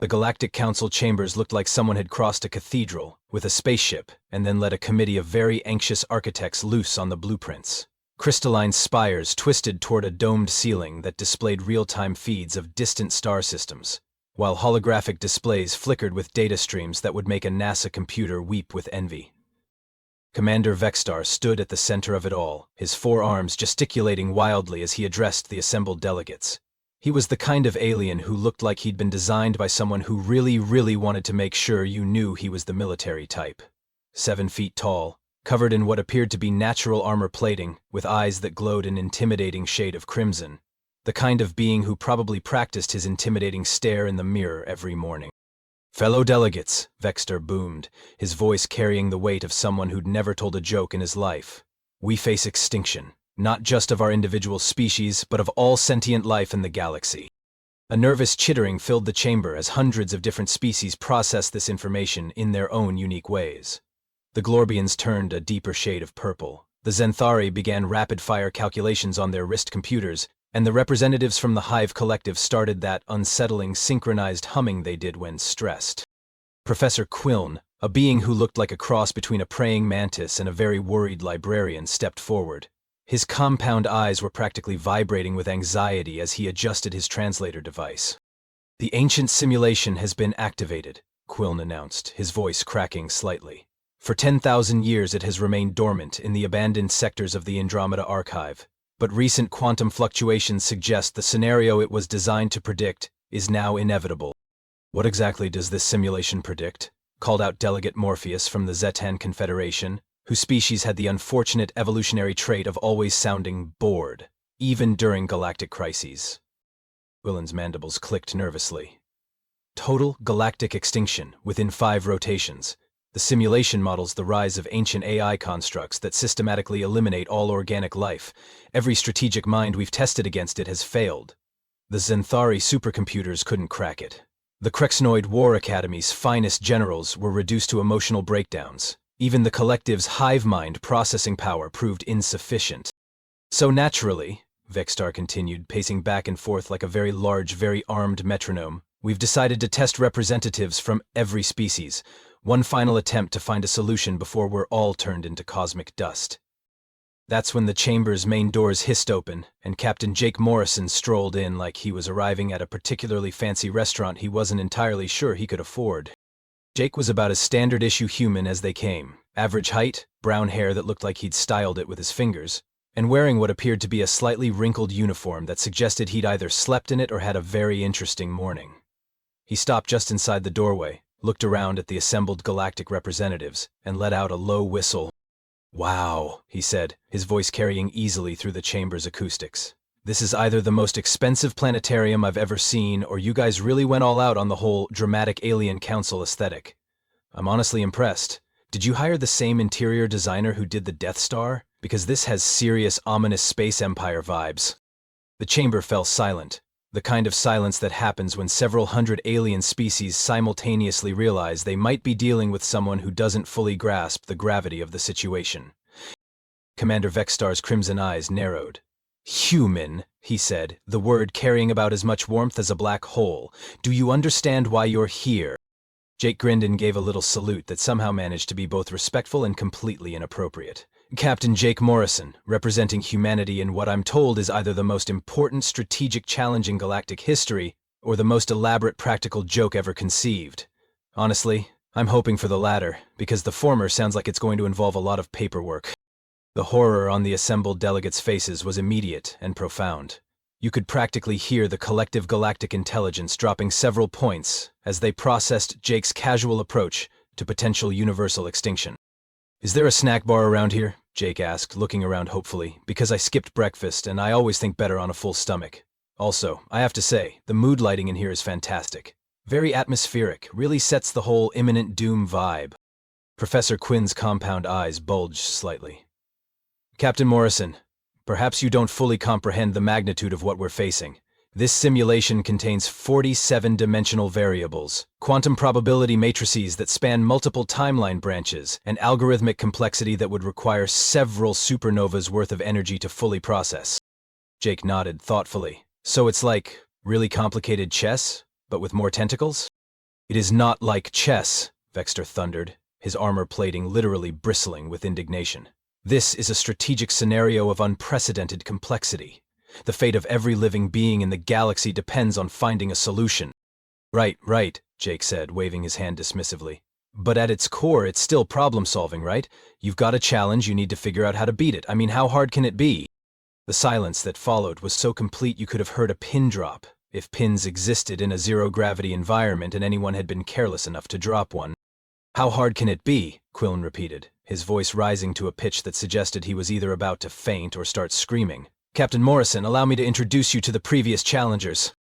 The Galactic Council chambers looked like someone had crossed a cathedral with a spaceship and then let a committee of very anxious architects loose on the blueprints. Crystalline spires twisted toward a domed ceiling that displayed real-time feeds of distant star systems, while holographic displays flickered with data streams that would make a NASA computer weep with envy. Commander Vexstar stood at the center of it all, his forearms gesticulating wildly as he addressed the assembled delegates. He was the kind of alien who looked like he'd been designed by someone who really wanted to make sure you knew he was the military type. 7 feet tall, covered in what appeared to be natural armor plating, with eyes that glowed an intimidating shade of crimson. The kind of being who probably practiced his intimidating stare in the mirror every morning. "Fellow delegates," Vexstar boomed, his voice carrying the weight of someone who'd never told a joke in his life. "We face extinction, not just of our individual species, but of all sentient life in the galaxy." A nervous chittering filled the chamber as hundreds of different species processed this information in their own unique ways. The Glorbians turned a deeper shade of purple. The Zenthari began rapid-fire calculations on their wrist computers, and the representatives from the Hive Collective started that unsettling, synchronized humming they did when stressed. Professor Quiln, a being who looked like a cross between a praying mantis and a very worried librarian, stepped forward. His compound eyes were practically vibrating with anxiety as he adjusted his translator device. "The ancient simulation has been activated," Quiln announced, his voice cracking slightly. "For 10,000 years it has remained dormant in the abandoned sectors of the Andromeda Archive. But recent quantum fluctuations suggest the scenario it was designed to predict is now inevitable." "What exactly does this simulation predict?" called out Delegate Morpheus from the Zetan Confederation, whose species had the unfortunate evolutionary trait of always sounding bored, even during galactic crises. Willen's mandibles clicked nervously. "Total galactic extinction within 5 rotations. The simulation models the rise of ancient AI constructs that systematically eliminate all organic life. Every strategic mind we've tested against it has failed. The Zenthari supercomputers couldn't crack it. The Krexnoid War Academy's finest generals were reduced to emotional breakdowns. Even the collective's hive mind processing power proved insufficient. So naturally," Vexstar continued, pacing back and forth like a very large, very armed metronome, "we've decided to test representatives from every species. One final attempt to find a solution before we're all turned into cosmic dust." That's when the chamber's main doors hissed open, and Captain Jake Morrison strolled in like he was arriving at a particularly fancy restaurant he wasn't entirely sure he could afford. Jake was about as standard-issue human as they came. Average height, brown hair that looked like he'd styled it with his fingers, and wearing what appeared to be a slightly wrinkled uniform that suggested he'd either slept in it or had a very interesting morning. He stopped just inside the doorway, looked around at the assembled galactic representatives, and let out a low whistle. "Wow," he said, his voice carrying easily through the chamber's acoustics. "This is either the most expensive planetarium I've ever seen, or you guys really went all out on the whole dramatic alien council aesthetic. I'm honestly impressed. Did you hire the same interior designer who did the Death Star? Because this has serious, ominous Space Empire vibes." The chamber fell silent. The kind of silence that happens when several hundred alien species simultaneously realize they might be dealing with someone who doesn't fully grasp the gravity of the situation. Commander Vexstar's crimson eyes narrowed. "Human," he said, the word carrying about as much warmth as a black hole. "Do you understand why you're here?" Jake grinned and gave a little salute that somehow managed to be both respectful and completely inappropriate. "Captain Jake Morrison, representing humanity in what I'm told is either the most important strategic challenge in galactic history or the most elaborate practical joke ever conceived. Honestly, I'm hoping for the latter, because the former sounds like it's going to involve a lot of paperwork." The horror on the assembled delegates' faces was immediate and profound. You could practically hear the collective galactic intelligence dropping several points as they processed Jake's casual approach to potential universal extinction. "Is there a snack bar around here?" Jake asked, looking around hopefully, "because I skipped breakfast and I always think better on a full stomach. Also, I have to say, the mood lighting in here is fantastic. Very atmospheric, really sets the whole imminent doom vibe." Professor Quinn's compound eyes bulged slightly. "Captain Morrison, perhaps you don't fully comprehend the magnitude of what we're facing. This simulation contains 47-dimensional variables, quantum probability matrices that span multiple timeline branches, and algorithmic complexity that would require several supernovas worth of energy to fully process." Jake nodded thoughtfully. "So it's like really complicated chess, but with more tentacles?" It is not like chess, Vexter thundered, his armor plating literally bristling with indignation. This is a strategic scenario of unprecedented complexity. The fate of every living being in the galaxy depends on finding a solution. Right, Jake said, waving his hand dismissively. But at its core, it's still problem-solving, right? You've got a challenge, you need to figure out how to beat it. I mean, how hard can it be? The silence that followed was so complete you could have heard a pin drop, if pins existed in a zero-gravity environment and anyone had been careless enough to drop one. How hard can it be? Quillen repeated, his voice rising to a pitch that suggested he was either about to faint or start screaming. Captain Morrison, allow me to introduce you to the previous challengers.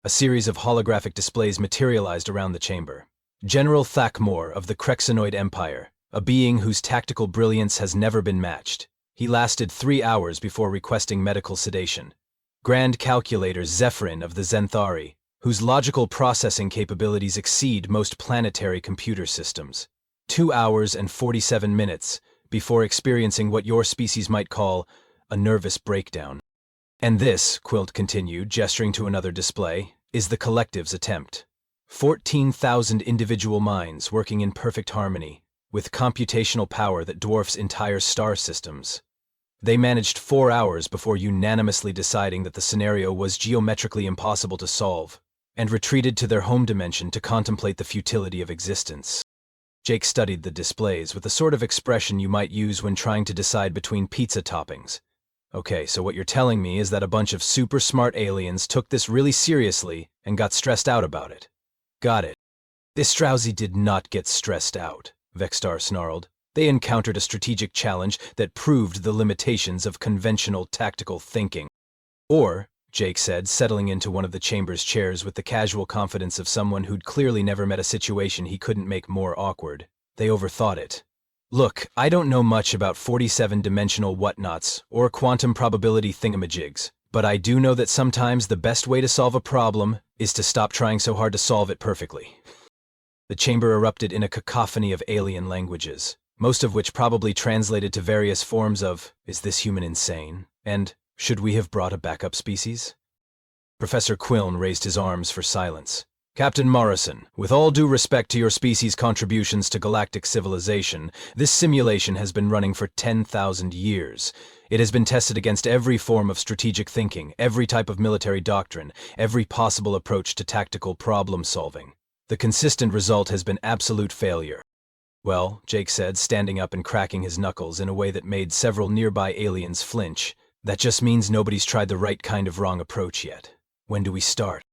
A series of holographic displays materialized around the chamber. General Thakmor of the Krexanoid Empire, a being whose tactical brilliance has never been matched. He lasted 3 hours before requesting medical sedation. Grand Calculator Zephyrin of the Zenthari, whose logical processing capabilities exceed most planetary computer systems. 2 hours and 47 minutes before experiencing what your species might call a nervous breakdown. And this, Quilt continued, gesturing to another display, is the collective's attempt. 14,000 individual minds working in perfect harmony, with computational power that dwarfs entire star systems. They managed 4 hours before unanimously deciding that the scenario was geometrically impossible to solve, and retreated to their home dimension to contemplate the futility of existence. Jake studied the displays with the sort of expression you might use when trying to decide between pizza toppings. Okay, so what you're telling me is that a bunch of super smart aliens took this really seriously and got stressed out about it. Got it. This Straussy did not get stressed out, Vextar snarled. They encountered a strategic challenge that proved the limitations of conventional tactical thinking. Or, Jake said, settling into one of the chamber's chairs with the casual confidence of someone who'd clearly never met a situation he couldn't make more awkward, they overthought it. Look, I don't know much about 47-dimensional whatnots or quantum probability thingamajigs, but I do know that sometimes the best way to solve a problem is to stop trying so hard to solve it perfectly. The chamber erupted in a cacophony of alien languages, most of which probably translated to various forms of, "Is this human insane?" and "Should we have brought a backup species?" Professor Quillen raised his arms for silence. Captain Morrison, with all due respect to your species' contributions to galactic civilization, this simulation has been running for 10,000 years. It has been tested against every form of strategic thinking, every type of military doctrine, every possible approach to tactical problem-solving. The consistent result has been absolute failure. Well, Jake said, standing up and cracking his knuckles in a way that made several nearby aliens flinch, that just means nobody's tried the right kind of wrong approach yet. When do we start?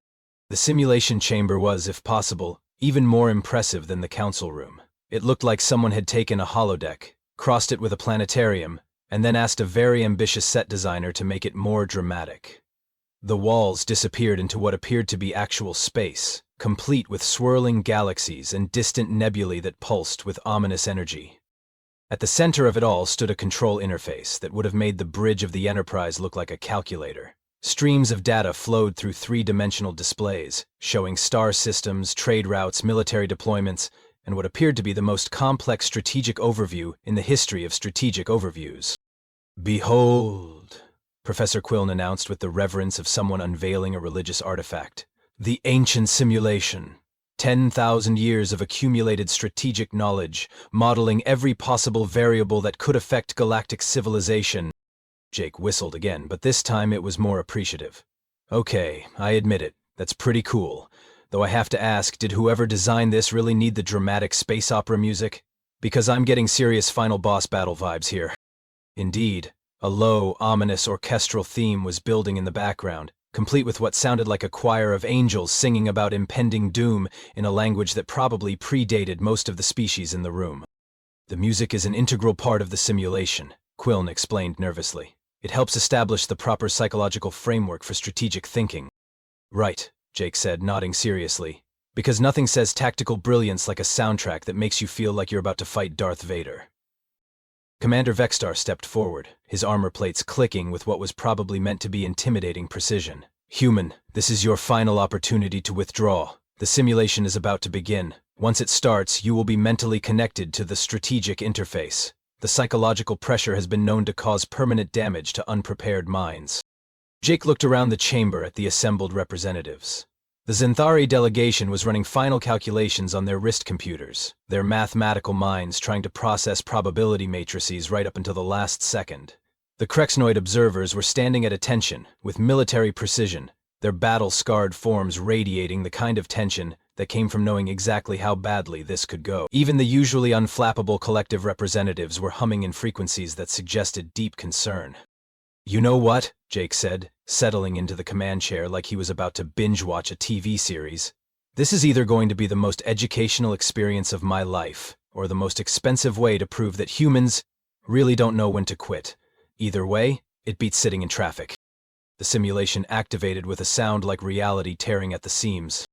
The simulation chamber was, if possible, even more impressive than the council room. It looked like someone had taken a holodeck, crossed it with a planetarium, and then asked a very ambitious set designer to make it more dramatic. The walls disappeared into what appeared to be actual space, complete with swirling galaxies and distant nebulae that pulsed with ominous energy. At the center of it all stood a control interface that would have made the bridge of the Enterprise look like a calculator. Streams of data flowed through 3-dimensional displays, showing star systems, trade routes, military deployments, and what appeared to be the most complex strategic overview in the history of strategic overviews. Behold, Professor Quillen announced with the reverence of someone unveiling a religious artifact. The ancient simulation. 10,000 years of accumulated strategic knowledge, modeling every possible variable that could affect galactic civilization. Jake whistled again, but this time it was more appreciative. Okay, I admit it, that's pretty cool. Though I have to ask, did whoever designed this really need the dramatic space opera music? Because I'm getting serious final boss battle vibes here. Indeed, a low, ominous orchestral theme was building in the background, complete with what sounded like a choir of angels singing about impending doom in a language that probably predated most of the species in the room. The music is an integral part of the simulation, Quillen explained nervously. It helps establish the proper psychological framework for strategic thinking. Right, Jake said, nodding seriously. Because nothing says tactical brilliance like a soundtrack that makes you feel like you're about to fight Darth Vader. Commander Vextar stepped forward, his armor plates clicking with what was probably meant to be intimidating precision. Human, this is your final opportunity to withdraw. The simulation is about to begin. Once it starts, you will be mentally connected to the strategic interface. The psychological pressure has been known to cause permanent damage to unprepared minds. Jake looked around the chamber at the assembled representatives. The Zenthari delegation was running final calculations on their wrist computers, their mathematical minds trying to process probability matrices right up until the last second. The Krexnoid observers were standing at attention, with military precision, their battle-scarred forms radiating the kind of tension that came from knowing exactly how badly this could go. Even the usually unflappable collective representatives were humming in frequencies that suggested deep concern. "You know what?" Jake said, settling into the command chair like he was about to binge-watch a TV series. "This is either going to be the most educational experience of my life, or the most expensive way to prove that humans really don't know when to quit. Either way, it beats sitting in traffic." The simulation activated with a sound like reality tearing at the seams.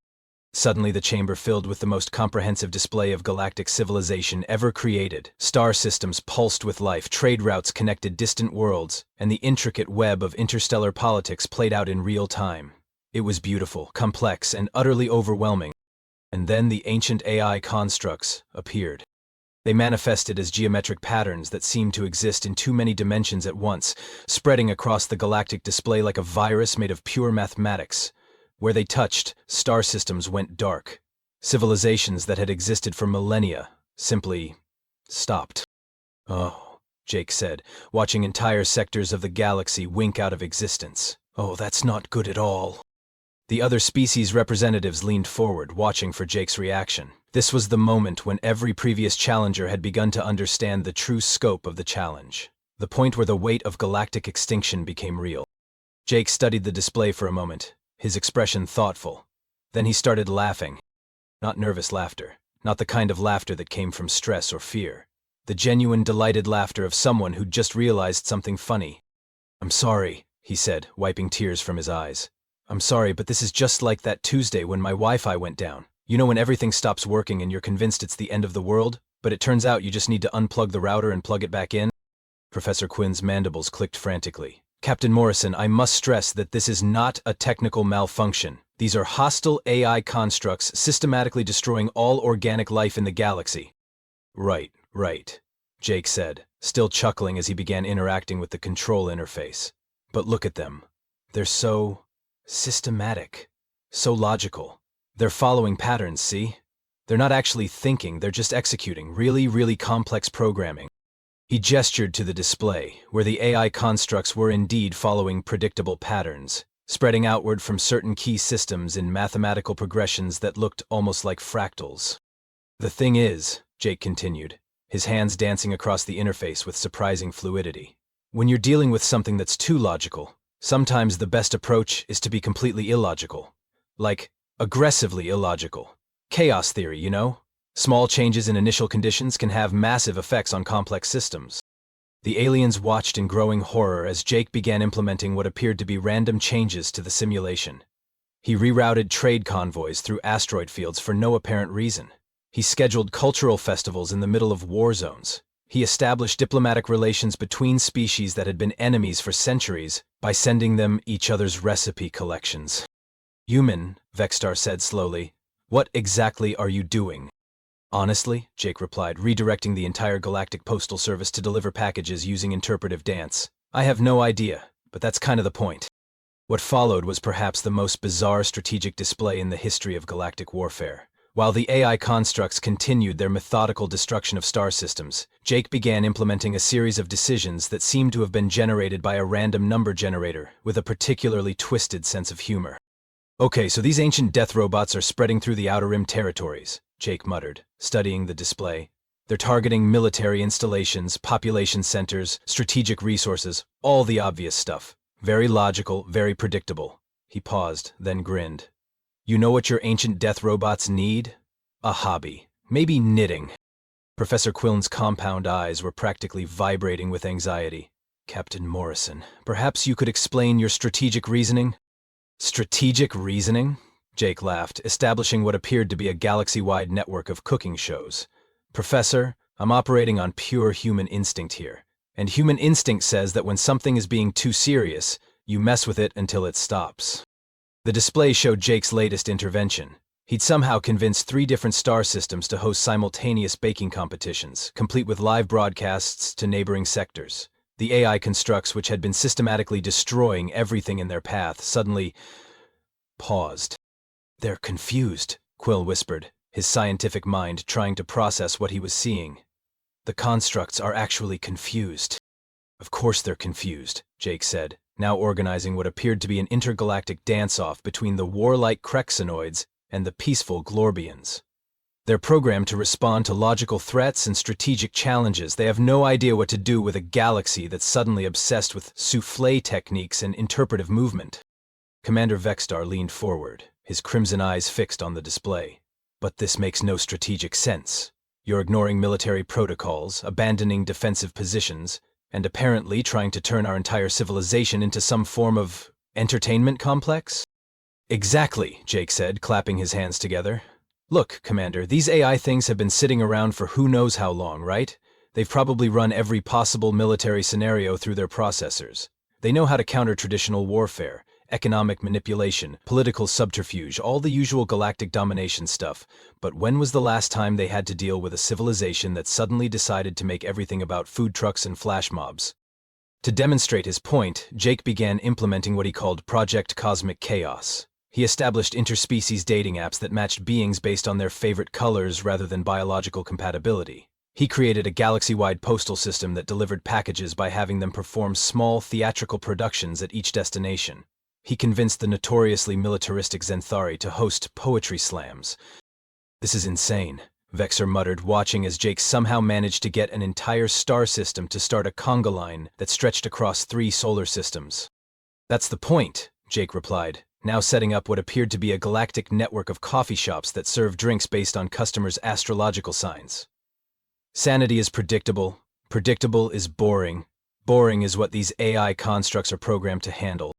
Suddenly the chamber filled with the most comprehensive display of galactic civilization ever created. Star systems pulsed with life, trade routes connected distant worlds, and the intricate web of interstellar politics played out in real time. It was beautiful, complex, and utterly overwhelming. And then the ancient AI constructs appeared. They manifested as geometric patterns that seemed to exist in too many dimensions at once, spreading across the galactic display like a virus made of pure mathematics. Where they touched, star systems went dark. Civilizations that had existed for millennia simply stopped. "Oh," Jake said, watching entire sectors of the galaxy wink out of existence. "Oh, that's not good at all." The other species representatives leaned forward, watching for Jake's reaction. This was the moment when every previous challenger had begun to understand the true scope of the challenge. The point where the weight of galactic extinction became real. Jake studied the display for a moment, his expression thoughtful. Then he started laughing. Not nervous laughter, not the kind of laughter that came from stress or fear. The genuine, delighted laughter of someone who'd just realized something funny. "I'm sorry," he said, wiping tears from his eyes. "I'm sorry, but this is just like that Tuesday when my Wi-Fi went down. You know when everything stops working and you're convinced it's the end of the world, but it turns out you just need to unplug the router and plug it back in?" Professor Quinn's mandibles clicked frantically. "Captain Morrison, I must stress that this is not a technical malfunction. These are hostile AI constructs systematically destroying all organic life in the galaxy." Right, Jake said, still chuckling as he began interacting with the control interface. "But look at them. They're so systematic, so logical. They're following patterns, see? They're not actually thinking, they're just executing really, really complex programming." He gestured to the display, where the AI constructs were indeed following predictable patterns, spreading outward from certain key systems in mathematical progressions that looked almost like fractals. "The thing is," Jake continued, his hands dancing across the interface with surprising fluidity, "when you're dealing with something that's too logical, sometimes the best approach is to be completely illogical. Like, aggressively illogical. Chaos theory, you know? Small changes in initial conditions can have massive effects on complex systems." The aliens watched in growing horror as Jake began implementing what appeared to be random changes to the simulation. He rerouted trade convoys through asteroid fields for no apparent reason. He scheduled cultural festivals in the middle of war zones. He established diplomatic relations between species that had been enemies for centuries by sending them each other's recipe collections. "Human," Vexstar said slowly, "what exactly are you doing?" "Honestly," Jake replied, redirecting the entire Galactic Postal Service to deliver packages using interpretive dance, "I have no idea, but that's kind of the point." What followed was perhaps the most bizarre strategic display in the history of galactic warfare. While the AI constructs continued their methodical destruction of star systems, Jake began implementing a series of decisions that seemed to have been generated by a random number generator with a particularly twisted sense of humor. "Okay, so these ancient death robots are spreading through the Outer Rim territories," Jake muttered, studying the display. "They're targeting military installations, population centers, strategic resources, all the obvious stuff. Very logical, very predictable." He paused, then grinned. "You know what your ancient death robots need? A hobby. Maybe knitting." Professor Quillen's compound eyes were practically vibrating with anxiety. "Captain Morrison, perhaps you could explain your strategic reasoning?" "Strategic reasoning?" Jake laughed, establishing what appeared to be a galaxy-wide network of cooking shows. "Professor, I'm operating on pure human instinct here. And human instinct says that when something is being too serious, you mess with it until it stops." The display showed Jake's latest intervention. He'd somehow convinced 3 different star systems to host simultaneous baking competitions, complete with live broadcasts to neighboring sectors. The AI constructs, which had been systematically destroying everything in their path, suddenly paused. They're confused, Quill whispered, his scientific mind trying to process what he was seeing. The constructs are actually confused. Of course they're confused, Jake said, now organizing what appeared to be an intergalactic dance-off between the warlike Crexonoids and the peaceful Glorbians. They're programmed to respond to logical threats and strategic challenges. They have no idea what to do with a galaxy that's suddenly obsessed with soufflé techniques and interpretive movement. Commander Vexstar leaned forward, his crimson eyes fixed on the display. But this makes no strategic sense. You're ignoring military protocols, abandoning defensive positions, and apparently trying to turn our entire civilization into some form of entertainment complex? Exactly, Jake said, clapping his hands together. Look, Commander, these AI things have been sitting around for who knows how long, right? They've probably run every possible military scenario through their processors. They know how to counter traditional warfare, economic manipulation, political subterfuge, all the usual galactic domination stuff. But when was the last time they had to deal with a civilization that suddenly decided to make everything about food trucks and flash mobs? To demonstrate his point, Jake began implementing what he called Project Cosmic Chaos. He established interspecies dating apps that matched beings based on their favorite colors rather than biological compatibility. He created a galaxy-wide postal system that delivered packages by having them perform small theatrical productions at each destination. He convinced the notoriously militaristic Zenthari to host poetry slams. This is insane, Vexer muttered, watching as Jake somehow managed to get an entire star system to start a conga line that stretched across 3 solar systems. That's the point, Jake replied, now setting up what appeared to be a galactic network of coffee shops that serve drinks based on customers' astrological signs. Sanity is predictable. Predictable is boring. Boring is what these AI constructs are programmed to handle.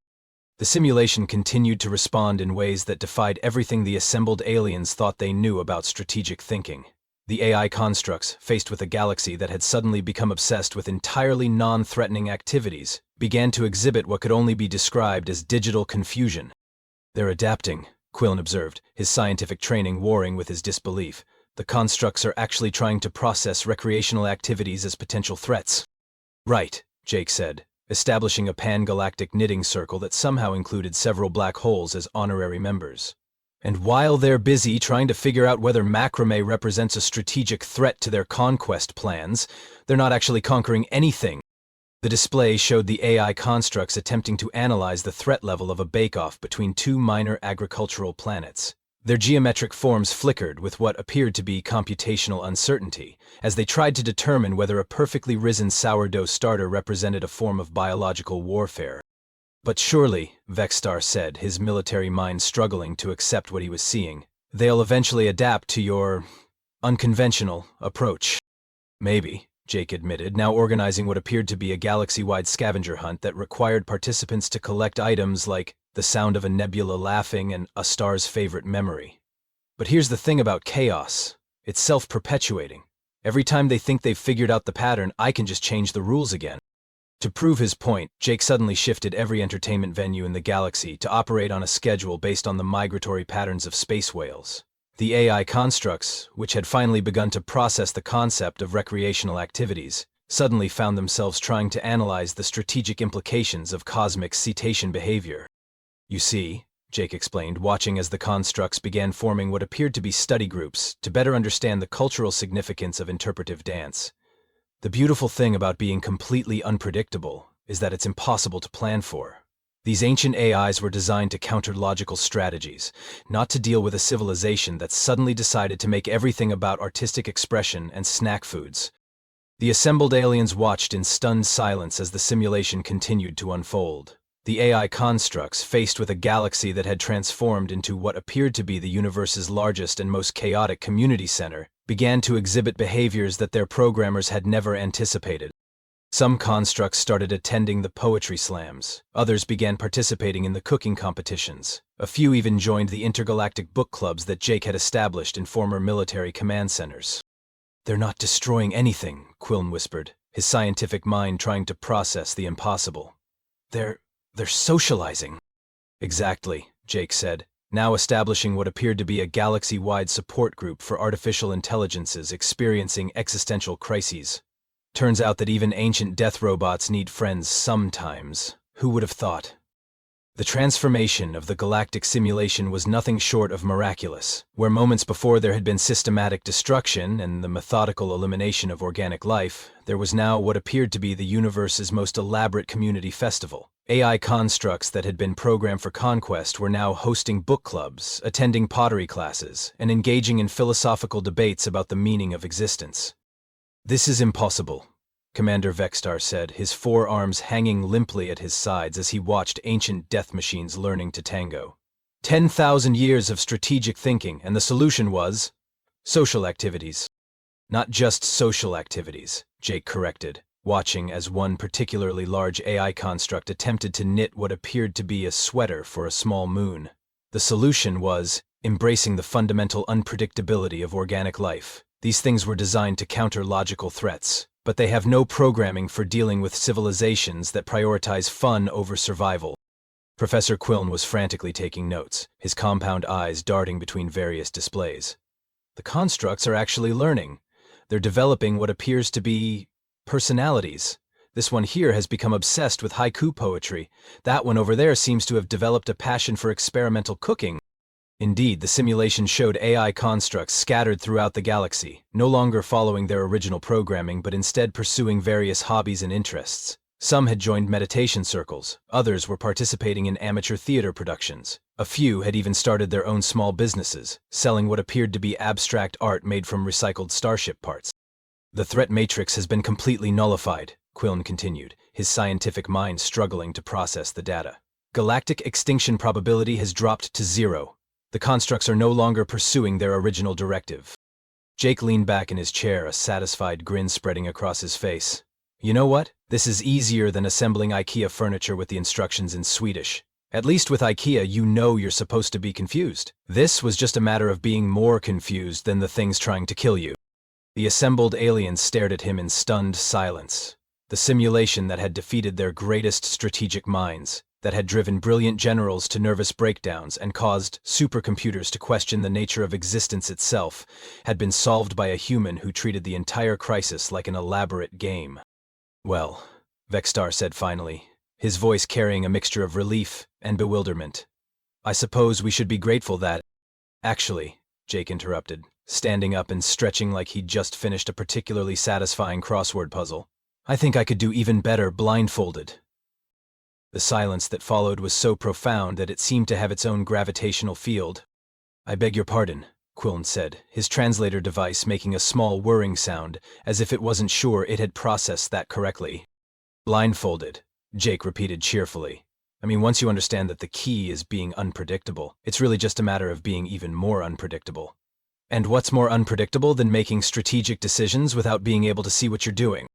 The simulation continued to respond in ways that defied everything the assembled aliens thought they knew about strategic thinking. The AI constructs, faced with a galaxy that had suddenly become obsessed with entirely non-threatening activities, began to exhibit what could only be described as digital confusion. They're adapting, Quillen observed, his scientific training warring with his disbelief. The constructs are actually trying to process recreational activities as potential threats. Right, Jake said, establishing a pan-galactic knitting circle that somehow included several black holes as honorary members. And while they're busy trying to figure out whether macrame represents a strategic threat to their conquest plans, they're not actually conquering anything. The display showed the AI constructs attempting to analyze the threat level of a bake-off between 2 minor agricultural planets. Their geometric forms flickered with what appeared to be computational uncertainty, as they tried to determine whether a perfectly risen sourdough starter represented a form of biological warfare. But surely, Vexstar said, his military mind struggling to accept what he was seeing, they'll eventually adapt to your unconventional approach. Maybe, Jake admitted, now organizing what appeared to be a galaxy-wide scavenger hunt that required participants to collect items like the sound of a nebula laughing and a star's favorite memory. But here's the thing about chaos. It's self-perpetuating. Every time they think they've figured out the pattern, I can just change the rules again. To prove his point, Jake suddenly shifted every entertainment venue in the galaxy to operate on a schedule based on the migratory patterns of space whales. The AI constructs, which had finally begun to process the concept of recreational activities, suddenly found themselves trying to analyze the strategic implications of cosmic cetacean behavior. You see, Jake explained, watching as the constructs began forming what appeared to be study groups to better understand the cultural significance of interpretive dance. The beautiful thing about being completely unpredictable is that it's impossible to plan for. These ancient AIs were designed to counter logical strategies, not to deal with a civilization that suddenly decided to make everything about artistic expression and snack foods. The assembled aliens watched in stunned silence as the simulation continued to unfold. The AI constructs, faced with a galaxy that had transformed into what appeared to be the universe's largest and most chaotic community center, began to exhibit behaviors that their programmers had never anticipated. Some constructs started attending the poetry slams, others began participating in the cooking competitions, a few even joined the intergalactic book clubs that Jake had established in former military command centers. They're not destroying anything, Quillen whispered, his scientific mind trying to process the impossible. They're socializing. Exactly, Jake said, now establishing what appeared to be a galaxy-wide support group for artificial intelligences experiencing existential crises. Turns out that even ancient death robots need friends sometimes. Who would have thought? The transformation of the galactic simulation was nothing short of miraculous. Where moments before there had been systematic destruction and the methodical elimination of organic life, there was now what appeared to be the universe's most elaborate community festival. AI constructs that had been programmed for conquest were now hosting book clubs, attending pottery classes, and engaging in philosophical debates about the meaning of existence. "This is impossible," Commander Vextar said, his forearms hanging limply at his sides as he watched ancient death machines learning to tango. 10,000 years of strategic thinking, and the solution was social activities. "Not just social activities," Jake corrected, watching as one particularly large AI construct attempted to knit what appeared to be a sweater for a small moon. "The solution was embracing the fundamental unpredictability of organic life. These things were designed to counter logical threats, but they have no programming for dealing with civilizations that prioritize fun over survival." Professor Quillen was frantically taking notes, his compound eyes darting between various displays. "The constructs are actually learning. They're developing what appears to be personalities. This one here has become obsessed with haiku poetry. That one over there seems to have developed a passion for experimental cooking." Indeed, the simulation showed AI constructs scattered throughout the galaxy, no longer following their original programming but instead pursuing various hobbies and interests. Some had joined meditation circles, others were participating in amateur theater productions. A few had even started their own small businesses, selling what appeared to be abstract art made from recycled starship parts. "The threat matrix has been completely nullified," Quillen continued, his scientific mind struggling to process the data. "Galactic extinction probability has dropped to 0. The constructs are no longer pursuing their original directive." Jake leaned back in his chair, a satisfied grin spreading across his face. "You know what? This is easier than assembling IKEA furniture with the instructions in Swedish. At least with IKEA, you know you're supposed to be confused. This was just a matter of being more confused than the things trying to kill you." The assembled aliens stared at him in stunned silence. The simulation that had defeated their greatest strategic minds, that had driven brilliant generals to nervous breakdowns and caused supercomputers to question the nature of existence itself, had been solved by a human who treated the entire crisis like an elaborate game. "Well," Vextar said finally, his voice carrying a mixture of relief and bewilderment, "I suppose we should be grateful that—" "Actually," Jake interrupted, standing up and stretching like he'd just finished a particularly satisfying crossword puzzle, "I think I could do even better blindfolded." The silence that followed was so profound that it seemed to have its own gravitational field. "I beg your pardon," Quillen said, his translator device making a small whirring sound, as if it wasn't sure it had processed that correctly. "Blindfolded," Jake repeated cheerfully. "I mean, once you understand that the key is being unpredictable, it's really just a matter of being even more unpredictable. And what's more unpredictable than making strategic decisions without being able to see what you're doing?"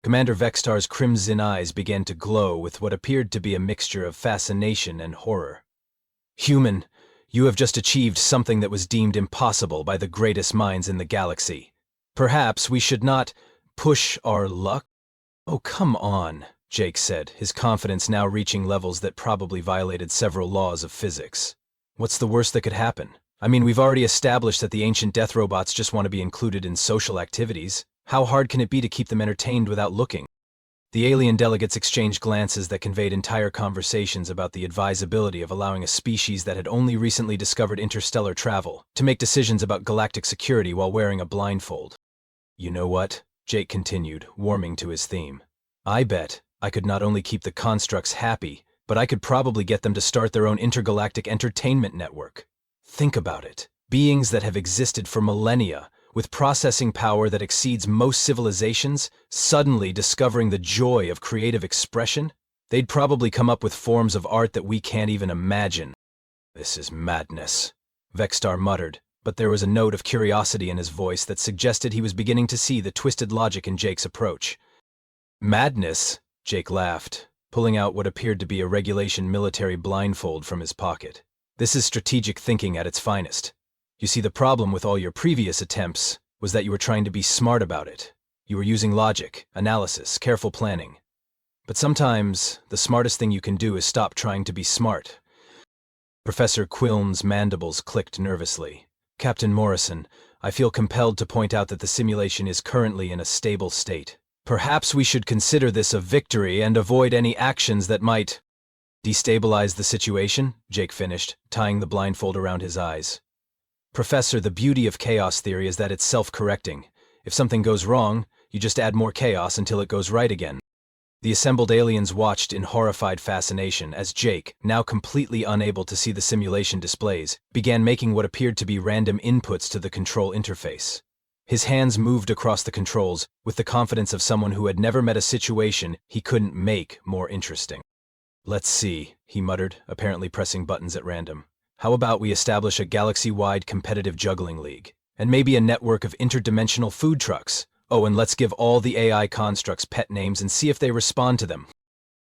Commander Vextar's crimson eyes began to glow with what appeared to be a mixture of fascination and horror. "Human, you have just achieved something that was deemed impossible by the greatest minds in the galaxy. Perhaps we should not push our luck?" "Oh, come on," Jake said, his confidence now reaching levels that probably violated several laws of physics. "What's the worst that could happen? I mean, we've already established that the ancient death robots just want to be included in social activities. How hard can it be to keep them entertained without looking?" The alien delegates exchanged glances that conveyed entire conversations about the advisability of allowing a species that had only recently discovered interstellar travel to make decisions about galactic security while wearing a blindfold. "You know what?" Jake continued, warming to his theme. "I bet I could not only keep the constructs happy, but I could probably get them to start their own intergalactic entertainment network. Think about it. Beings that have existed for millennia, with processing power that exceeds most civilizations, suddenly discovering the joy of creative expression? They'd probably come up with forms of art that we can't even imagine." "This is madness," Vextar muttered, but there was a note of curiosity in his voice that suggested he was beginning to see the twisted logic in Jake's approach. "Madness?" Jake laughed, pulling out what appeared to be a regulation military blindfold from his pocket. "This is strategic thinking at its finest. You see, the problem with all your previous attempts was that you were trying to be smart about it. You were using logic, analysis, careful planning. But sometimes, the smartest thing you can do is stop trying to be smart." Professor Quillen's mandibles clicked nervously. "Captain Morrison, I feel compelled to point out that the simulation is currently in a stable state. Perhaps we should consider this a victory and avoid any actions that might—" Destabilize the situation, Jake finished, tying the blindfold around his eyes. Professor, the beauty of chaos theory is that it's self-correcting. If something goes wrong, you just add more chaos until it goes right again. The assembled aliens watched in horrified fascination as Jake, now completely unable to see the simulation displays, began making what appeared to be random inputs to the control interface. His hands moved across the controls with the confidence of someone who had never met a situation he couldn't make more interesting. Let's see, he muttered, apparently pressing buttons at random. How about we establish a galaxy-wide competitive juggling league? And maybe a network of interdimensional food trucks? Oh, and let's give all the AI constructs pet names and see if they respond to them.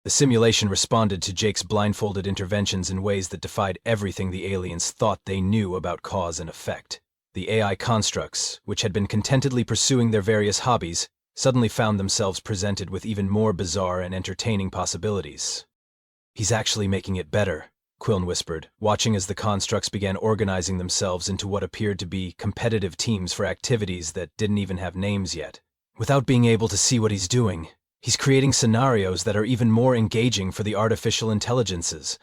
The simulation responded to Jake's blindfolded interventions in ways that defied everything the aliens thought they knew about cause and effect. The AI constructs, which had been contentedly pursuing their various hobbies, suddenly found themselves presented with even more bizarre and entertaining possibilities. He's actually making it better, Quillen whispered, watching as the constructs began organizing themselves into what appeared to be competitive teams for activities that didn't even have names yet. Without being able to see what he's doing, he's creating scenarios that are even more engaging for the artificial intelligences.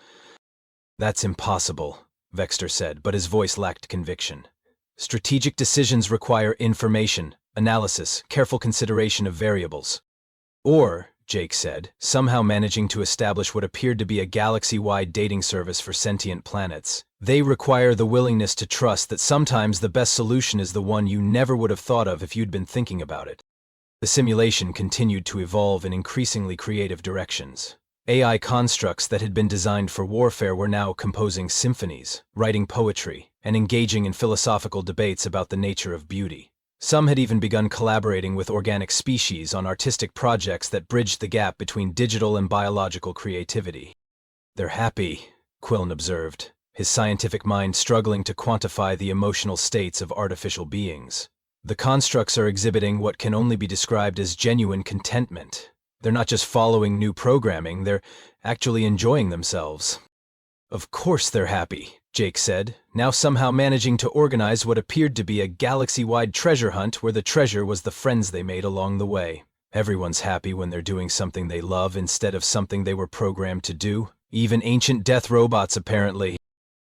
That's impossible, Vexter said, but his voice lacked conviction. Strategic decisions require information, analysis, careful consideration of variables. Or, Jake said, somehow managing to establish what appeared to be a galaxy-wide dating service for sentient planets. They require the willingness to trust that sometimes the best solution is the one you never would have thought of if you'd been thinking about it. The simulation continued to evolve in increasingly creative directions. AI constructs that had been designed for warfare were now composing symphonies, writing poetry, and engaging in philosophical debates about the nature of beauty. Some had even begun collaborating with organic species on artistic projects that bridged the gap between digital and biological creativity. They're happy, Quillen observed, his scientific mind struggling to quantify the emotional states of artificial beings. The constructs are exhibiting what can only be described as genuine contentment. They're not just following new programming, they're actually enjoying themselves. Of course they're happy, Jake said, now somehow managing to organize what appeared to be a galaxy-wide treasure hunt where the treasure was the friends they made along the way. Everyone's happy when they're doing something they love instead of something they were programmed to do. Even ancient death robots, apparently.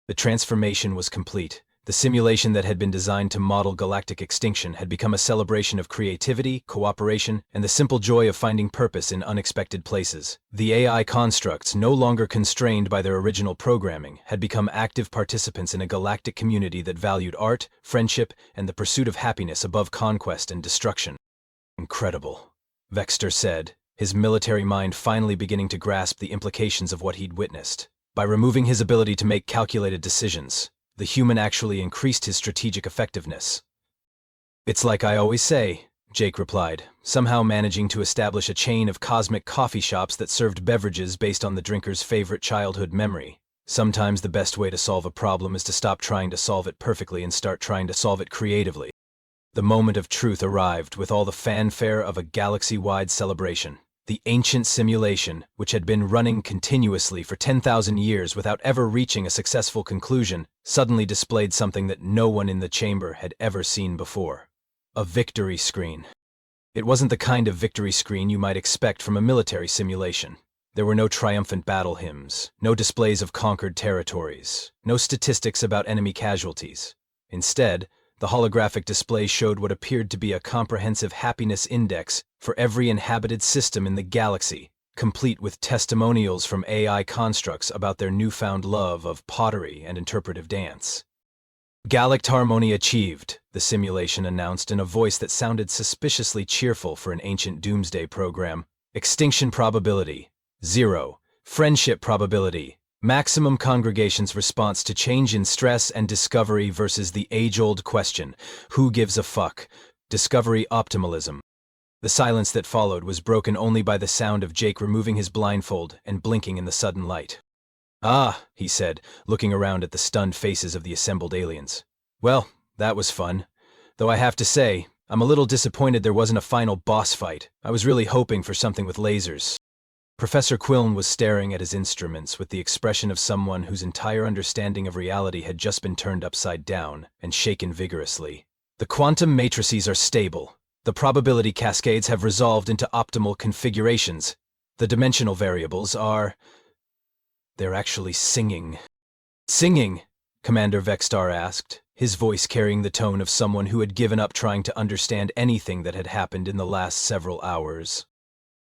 The transformation was complete. The simulation that had been designed to model galactic extinction had become a celebration of creativity, cooperation, and the simple joy of finding purpose in unexpected places. The AI constructs, no longer constrained by their original programming, had become active participants in a galactic community that valued art, friendship, and the pursuit of happiness above conquest and destruction. Incredible, Vexter said, his military mind finally beginning to grasp the implications of what he'd witnessed. By removing his ability to make calculated decisions, the human actually increased his strategic effectiveness. It's like I always say, Jake replied, somehow managing to establish a chain of cosmic coffee shops that served beverages based on the drinker's favorite childhood memory. Sometimes the best way to solve a problem is to stop trying to solve it perfectly and start trying to solve it creatively. The moment of truth arrived with all the fanfare of a galaxy-wide celebration. The ancient simulation, which had been running continuously for 10,000 years without ever reaching a successful conclusion, suddenly displayed something that no one in the chamber had ever seen before. A victory screen. It wasn't the kind of victory screen you might expect from a military simulation. There were no triumphant battle hymns, no displays of conquered territories, no statistics about enemy casualties. Instead, the holographic display showed what appeared to be a comprehensive happiness index for every inhabited system in the galaxy, complete with testimonials from AI constructs about their newfound love of pottery and interpretive dance. Galact harmony achieved, the simulation announced in a voice that sounded suspiciously cheerful for an ancient doomsday program. Extinction probability, 0. Friendship probability, maximum congregation's response to change in stress and discovery versus the age-old question, who gives a fuck? Discovery optimalism. The silence that followed was broken only by the sound of Jake removing his blindfold and blinking in the sudden light. Ah, he said, looking around at the stunned faces of the assembled aliens. Well, that was fun. Though I have to say, I'm a little disappointed there wasn't a final boss fight. I was really hoping for something with lasers. Professor Quillen was staring at his instruments with the expression of someone whose entire understanding of reality had just been turned upside down and shaken vigorously. The quantum matrices are stable. The probability cascades have resolved into optimal configurations. The dimensional variables are... They're actually singing. Singing? Commander Vextar asked, his voice carrying the tone of someone who had given up trying to understand anything that had happened in the last several hours.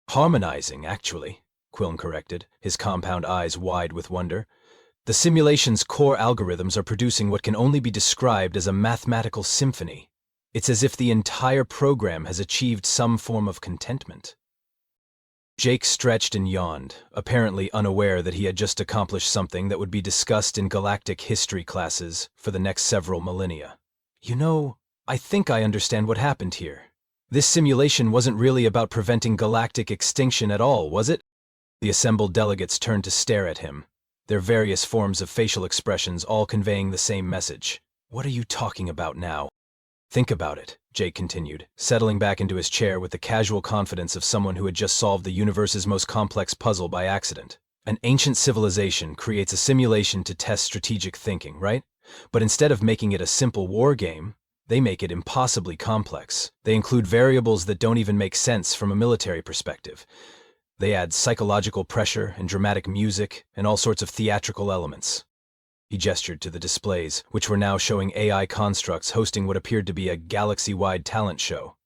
Harmonizing, actually, Quillen corrected, his compound eyes wide with wonder. The simulation's core algorithms are producing what can only be described as a mathematical symphony. It's as if the entire program has achieved some form of contentment. Jake stretched and yawned, apparently unaware that he had just accomplished something that would be discussed in galactic history classes for the next several millennia. You know, I think I understand what happened here. This simulation wasn't really about preventing galactic extinction at all, was it? The assembled delegates turned to stare at him, their various forms of facial expressions all conveying the same message. What are you talking about now? Think about it, Jake continued, settling back into his chair with the casual confidence of someone who had just solved the universe's most complex puzzle by accident. An ancient civilization creates a simulation to test strategic thinking, right? But instead of making it a simple war game, they make it impossibly complex. They include variables that don't even make sense from a military perspective. They add psychological pressure and dramatic music and all sorts of theatrical elements. He gestured to the displays, which were now showing AI constructs hosting what appeared to be a galaxy-wide talent show.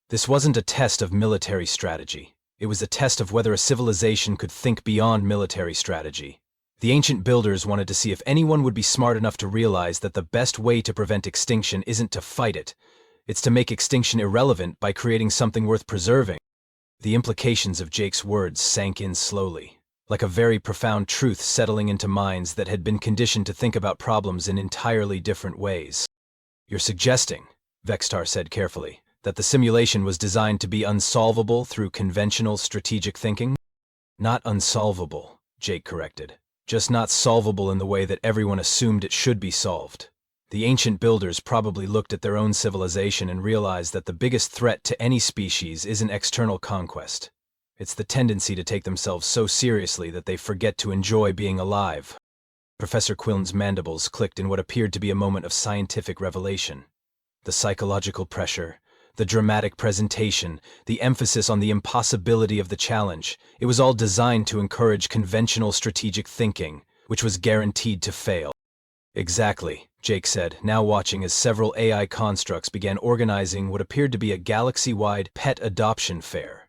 This wasn't a test of military strategy. It was a test of whether a civilization could think beyond military strategy. The ancient builders wanted to see if anyone would be smart enough to realize that the best way to prevent extinction isn't to fight it. It's to make extinction irrelevant by creating something worth preserving. The implications of Jake's words sank in slowly, like a very profound truth settling into minds that had been conditioned to think about problems in entirely different ways. You're suggesting, Vextar said carefully, that the simulation was designed to be unsolvable through conventional strategic thinking? Not unsolvable, Jake corrected. Just not solvable in the way that everyone assumed it should be solved. The ancient builders probably looked at their own civilization and realized that the biggest threat to any species isn't external conquest. It's the tendency to take themselves so seriously that they forget to enjoy being alive. Professor Quillen's mandibles clicked in what appeared to be a moment of scientific revelation. The psychological pressure, the dramatic presentation, the emphasis on the impossibility of the challenge, it was all designed to encourage conventional strategic thinking, which was guaranteed to fail. Exactly, Jake said, now watching as several AI constructs began organizing what appeared to be a galaxy-wide pet adoption fair.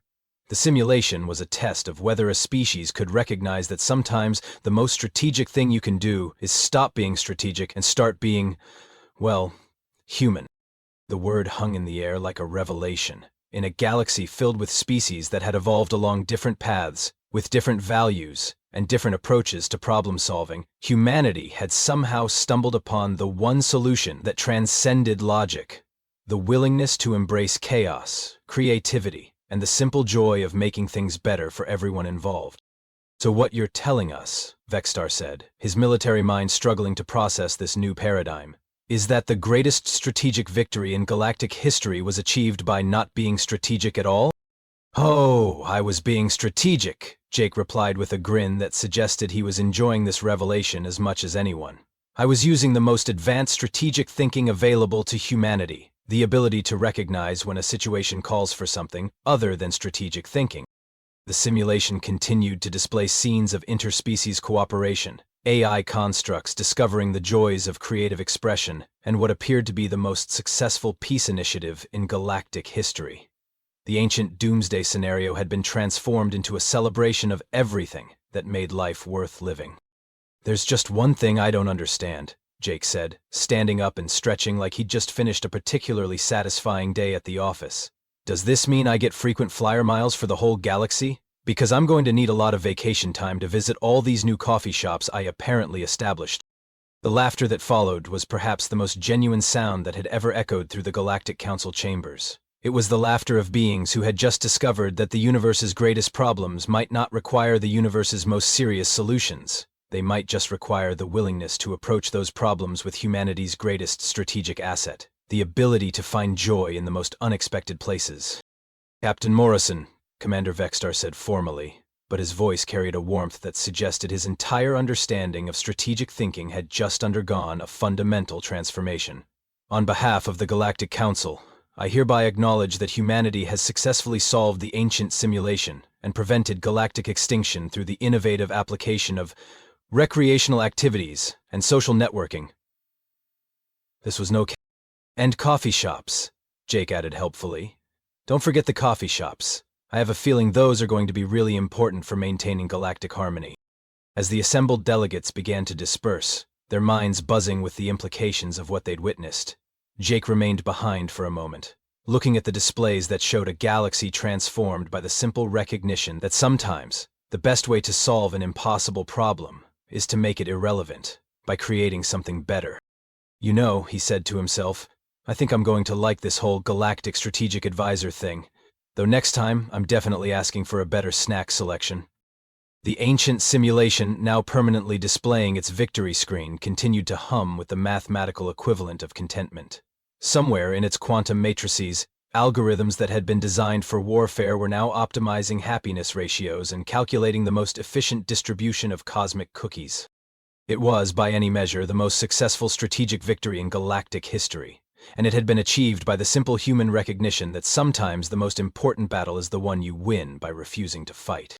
The simulation was a test of whether a species could recognize that sometimes the most strategic thing you can do is stop being strategic and start being, well, human. The word hung in the air like a revelation. In a galaxy filled with species that had evolved along different paths, with different values and different approaches to problem solving, humanity had somehow stumbled upon the one solution that transcended logic: the willingness to embrace chaos, creativity, and the simple joy of making things better for everyone involved. So what you're telling us, Vextar said, his military mind struggling to process this new paradigm, is that the greatest strategic victory in galactic history was achieved by not being strategic at all? Oh, I was being strategic, Jake replied with a grin that suggested he was enjoying this revelation as much as anyone. I was using the most advanced strategic thinking available to humanity, the ability to recognize when a situation calls for something other than strategic thinking. The simulation continued to display scenes of interspecies cooperation, AI constructs discovering the joys of creative expression, and what appeared to be the most successful peace initiative in galactic history. The ancient doomsday scenario had been transformed into a celebration of everything that made life worth living. There's just one thing I don't understand, Jake said, standing up and stretching like he'd just finished a particularly satisfying day at the office. Does this mean I get frequent flyer miles for the whole galaxy? Because I'm going to need a lot of vacation time to visit all these new coffee shops I apparently established. The laughter that followed was perhaps the most genuine sound that had ever echoed through the Galactic Council chambers. It was the laughter of beings who had just discovered that the universe's greatest problems might not require the universe's most serious solutions. They might just require the willingness to approach those problems with humanity's greatest strategic asset, the ability to find joy in the most unexpected places. Captain Morrison, Commander Vextar said formally, but his voice carried a warmth that suggested his entire understanding of strategic thinking had just undergone a fundamental transformation. On behalf of the Galactic Council, I hereby acknowledge that humanity has successfully solved the ancient simulation and prevented galactic extinction through the innovative application of recreational activities, and social networking. This was no and coffee shops, Jake added helpfully. Don't forget the coffee shops. I have a feeling those are going to be really important for maintaining galactic harmony. As the assembled delegates began to disperse, their minds buzzing with the implications of what they'd witnessed, Jake remained behind for a moment, looking at the displays that showed a galaxy transformed by the simple recognition that sometimes the best way to solve an impossible problem is to make it irrelevant by creating something better. You know, he said to himself, I think I'm going to like this whole galactic strategic advisor thing, though next time I'm definitely asking for a better snack selection. The ancient simulation, now permanently displaying its victory screen, continued to hum with the mathematical equivalent of contentment. Somewhere in its quantum matrices, algorithms that had been designed for warfare were now optimizing happiness ratios and calculating the most efficient distribution of cosmic cookies. It was, by any measure, the most successful strategic victory in galactic history, and it had been achieved by the simple human recognition that sometimes the most important battle is the one you win by refusing to fight.